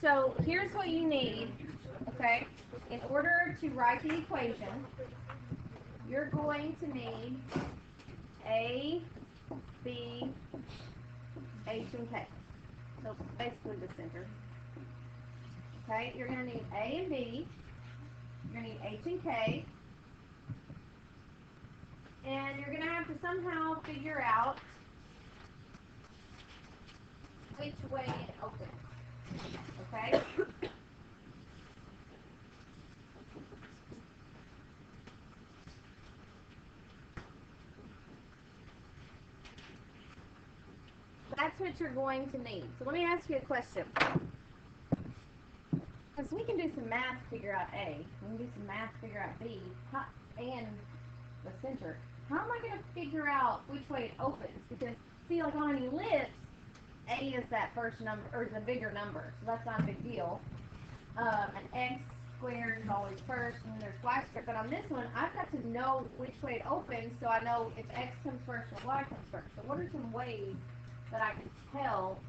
So here's what you need, okay? In order to write the equation, you're going to need A, B, H, and K. So basically the center. Okay, you're going to need A and B, you're going to need H and K, and you're going to have to somehow figure out which way it opens. Okay? That's what you're going to need. So let me ask you a question. Because we can do some math to figure out A. We can do some math to figure out B and the center. How am I going to figure out which way it opens? Because, see, like on an ellipse, A is that first number, or is a bigger number, so that's not a big deal. An X squared is always first, and then there's Y squared. But on this one, I've got to know which way it opens, so I know if X comes first or Y comes first. So what are some ways that I can tell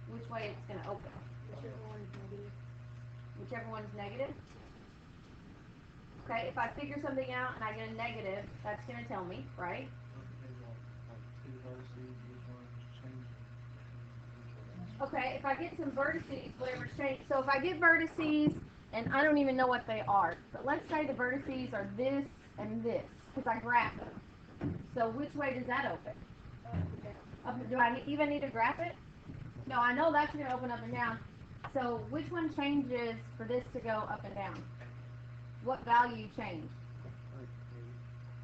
which way it's going to open? Whichever one's negative. Whichever one's negative? Okay, if I figure something out and I get a negative, that's going to tell me, right? Okay, if I get some vertices, whatever's changed. So if I get vertices, and I don't even know what they are, but let's say the vertices are this and this, because I graph them. So which way does that open? Do I even need to graph it? No, I know that's going to open up and down. So which one changes for this to go up and down? What value changed?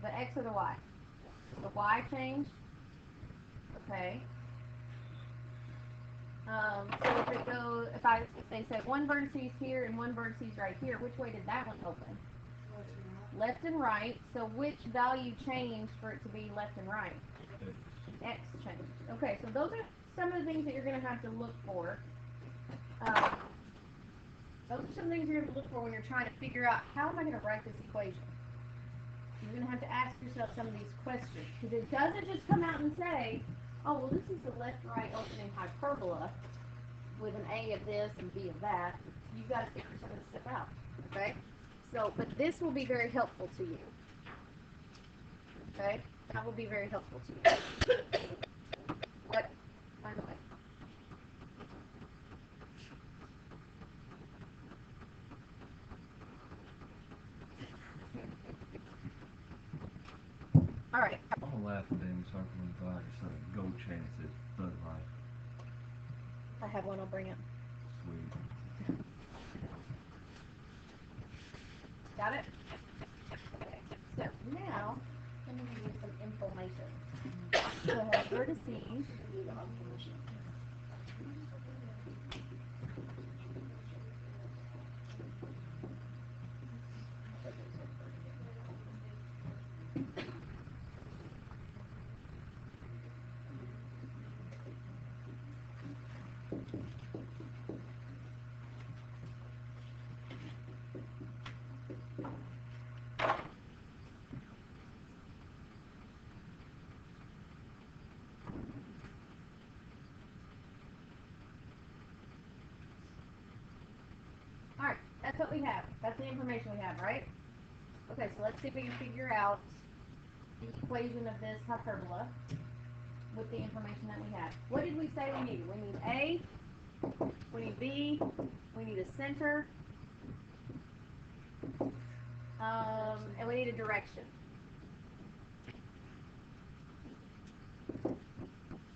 The X or the Y? The Y changed? Okay. So if it goes, if they said one vertices here and one vertices right here, which way did that one open? Left and right. So which value changed for it to be left and right? X changed. Okay, so those are some of the things that you're going to have to look for. Those are some things you're going to look for when you're trying to figure out how am I going to write this equation. You're going to have to ask yourself some of these questions, because it doesn't just come out and say, oh, well, this is the left-right opening hyperbola with an A of this and B of that. You've got to figure some of this stuff out, okay? So, but this will be very helpful to you, okay? That will be very helpful to you. But, by the way. All right. I'm laughing at him circling the flag or something. Gold chain that says Bud Light. I have one I'll bring up. Sweet. Got it? Okay. So now, let me give you some information. So I have vertices. Alright, that's what we have. That's the information we have, right? Okay, so let's see if we can figure out the equation of this hyperbola with the information that we have. What did we say we need? We need A, we need B, we need a center, and we need a direction.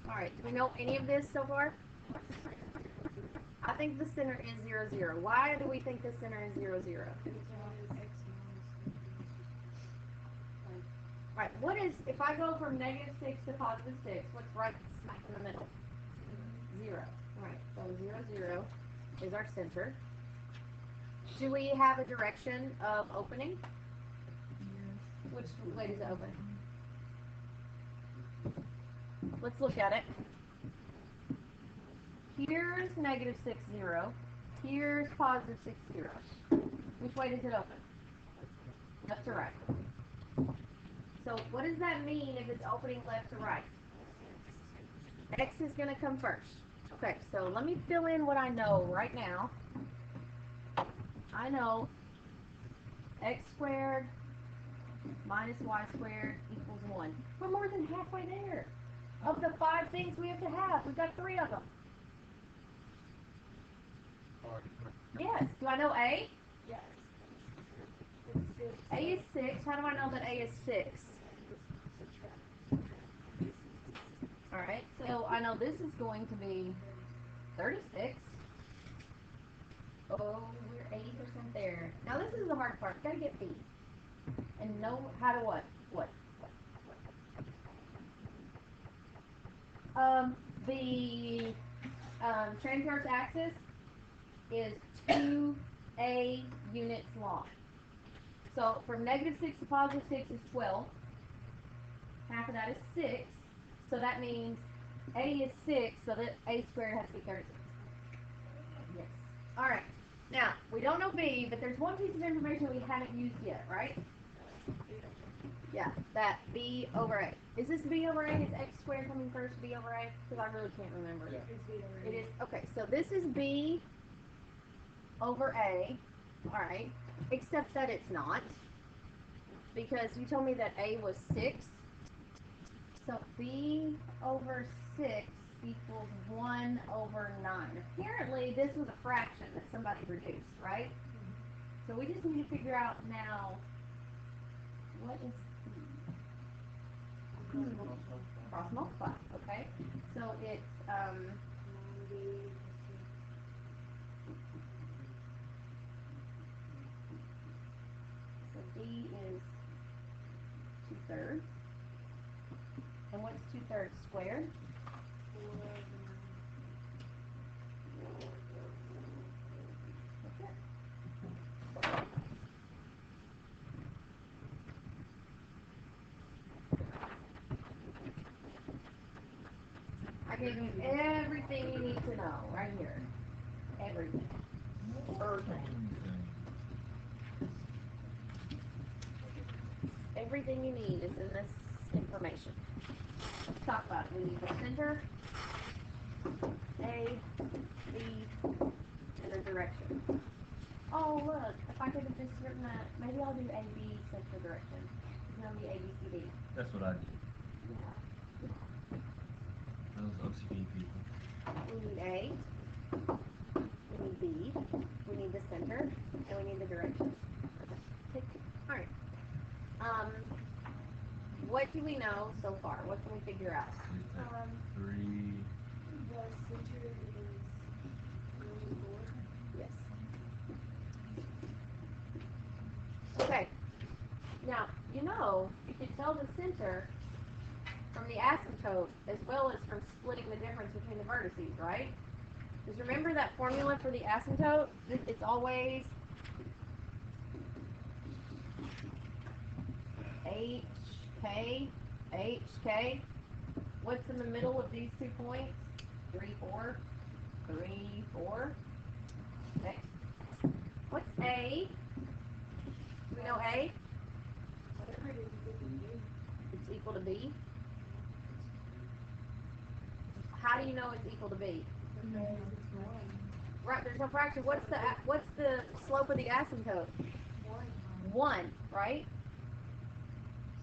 Alright, do we know any of this so far? I think the center is 0, 0. Why do we think the center is 0, 0? Alright, what is, if I go from negative 6 to positive 6, what's right smack in the middle? 0. Alright, so 0, 0 is our center. Do we have a direction of opening? Which way does it open? Let's look at it. Here's negative 6, 0. Here's positive 6, 0. Which way does it open? Left to right. So what does that mean if it's opening left to right? X is going to come first. Okay, so let me fill in what I know right now. I know x squared minus y squared equals 1. We're more than halfway there. Of the 5 things we have to have, we've got 3 of them. Yes. Do I know A? Yes. A is 6. How do I know that A is 6? Alright, so I know this is going to be 36. Oh, we're 80% there. Now this is the hard part. We've got to get B. And know how to what? What? The transverse axis is 2A units long. So from negative 6 to positive 6 is 12. Half of that is 6. So that means A is 6, so that A squared has to be 36. Yes. Alright. Now, we don't know B, but there's one piece of information we haven't used yet, right? Yeah, that B over A. Is this B over A? Is x squared coming first, B over A? Because I really can't remember. Yeah, it's B over A. It is, okay, so this is B over A. Alright. Except that it's not. Because you told me that A was 6. So B over 6 equals 1 over 9. Apparently this was a fraction that somebody reduced, right? So we just need to figure out now what is cross multiply, okay? So it's 90. so B is 2/3. And what's 2/3 squared? 4 over 9. That's it. I gave you everything you need to know right here. Everything. Everything you need is in this information. Let's talk about it. We need the center, A, B, and the direction. Oh, look, if I could have just written that, maybe I'll do A, B, center, direction. It's going to be A, B, C, D. That's what I do. Yeah. Those OCD people. We need A, we need B, we need the center, and we need the direction. Alright. What do we know so far? What can we figure out? 3. The center is 24. Yes. Okay. Now, you know, you can tell the center from the asymptote as well as from splitting the difference between the vertices, right? Just remember that formula for the asymptote? It's always HK. What's in the middle of these 2 points? 3, 4. 3, 4. Next. What's A? Do we know A? Whatever it is, it's equal to B. It's equal to B. How do you know it's equal to B? Because it's 1. Right, there's no fraction. What's the slope of the asymptote? 1. 1, right?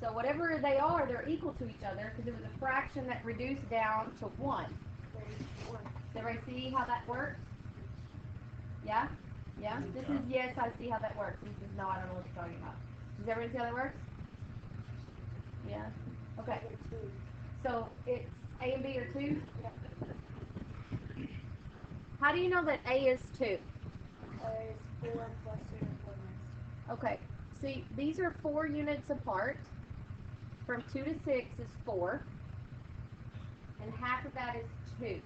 So whatever they are, they're equal to each other because it was a fraction that reduced down to 1. Does Does everybody see how that works? Yeah? Yeah? This is yes, I see how that works. This is no, I don't know what you're talking about. Does everybody see how that works? Yeah? Okay. So it's A and B are 2? How do you know that A is 2? Because 4 plus 2 and 4 minus 2. Okay. See, these are 4 units apart. From 2 to 6 is 4. And half of that is 2.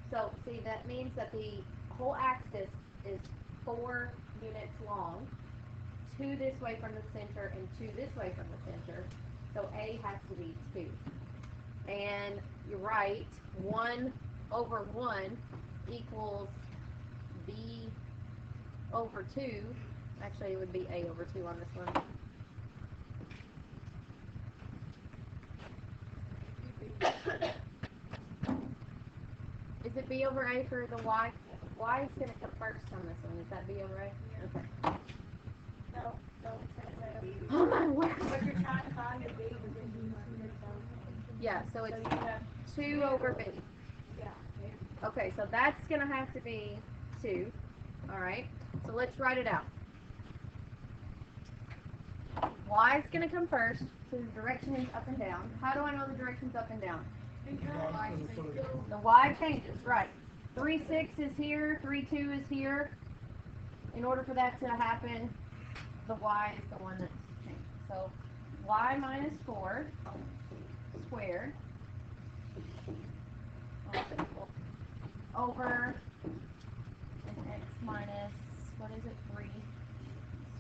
So, see, that means that the whole axis is 4 units long. 2 this way from the center and 2 this way from the center. So A has to be 2. And you're right, 1 over 1 equals B over 2. Actually, it would be A over 2 on this one. Is it B over A for the Y? Y is going to come first on this one. Is that B alright? Okay. No, don't say that. Oh my word. But you're trying to find the B, but then you want to don't. Yeah, so So it's you have 2 over B. yeah. Okay, so that's going to have to be 2. Alright, so let's write it out. Y is going to come first, so the direction is up and down. How do I know the direction's up and down? The Y changes, right. 3, 6 is here, 3, 2 is here. In order for that to happen, the Y is the one that's changed. So Y minus 4 squared over an X minus, what is it, 3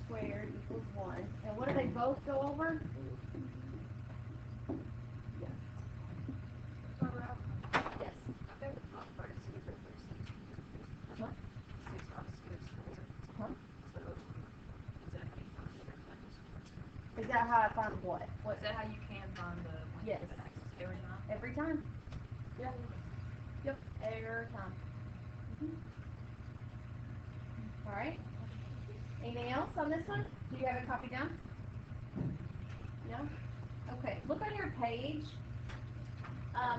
squared equals 1. And what do they both go over? Yes. Yes. Huh? Huh? Is that how I find what? Is that how you can find the one Yes. with an X every time? Every time? Yep. Yep. Every time. Alright. Anything else on this one? Do you have it copied down? No? Okay. Look on your page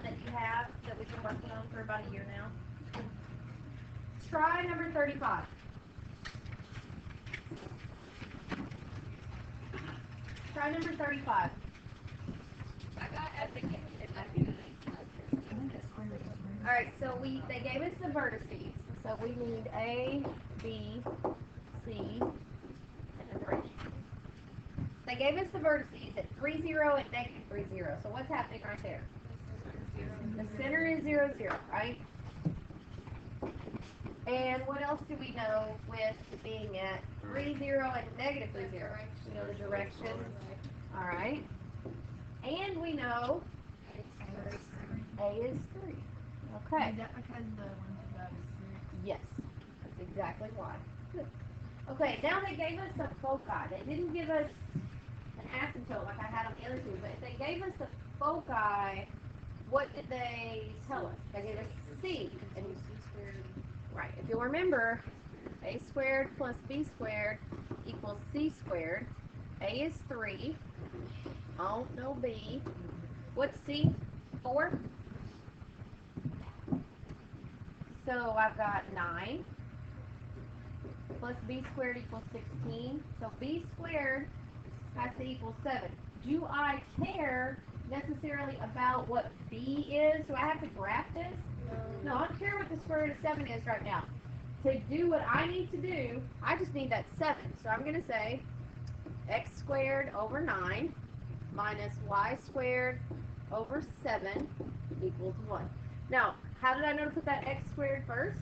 that you have that we've been working on for about a year now. Try number 35. Try number 35. Alright, so they gave us the vertices. So we need A, B, C, and 3. They gave us the vertices at 3, 0 and negative 3, 0. So what's happening right there? The center is 0, 0, right? And what else do we know with being at 3, 0 and negative 3, 0? We know the direction. Alright. And we know A is 3. Okay. Is that because the one to that is 6? Yes. That's exactly why. Good. Okay, now they gave us the foci. They didn't give us an asymptote like I had on the other two, but if they gave us the foci, what did they tell us? They gave us C. And right. If you'll remember, A squared plus B squared equals C squared. A is 3. Oh, no B. What's C? 4. So I've got 9 plus B squared equals 16. So B squared has to equal 7. Do I care necessarily about what B is? Do I have to graph this? No, I don't care what the square root of 7 is right now. To do what I need to do, I just need that 7. So I'm going to say x squared over 9 minus y squared over 7 equals 1. Now, how did I know to put that x squared first?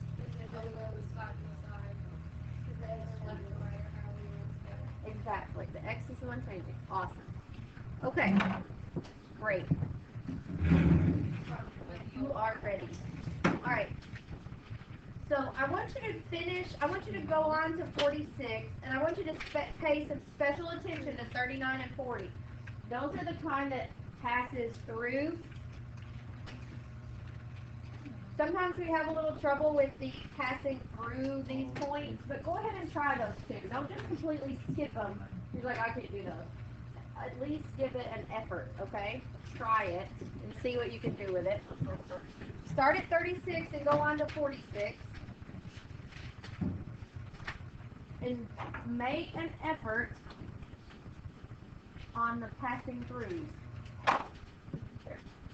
Exactly. The x is the one changing. Awesome. Okay. Great. You are ready. All right. So I want you to finish, I want you to go on to 46, and I want you to pay some special attention to 39 and 40. Those are the kind that passes through. Sometimes we have a little trouble with the passing through these points, but go ahead and try those two. Don't just completely skip them. You're like, I can't do those. At least give it an effort, okay? Try it and see what you can do with it. Start at 36 and go on to 46. And make an effort on the passing throughs.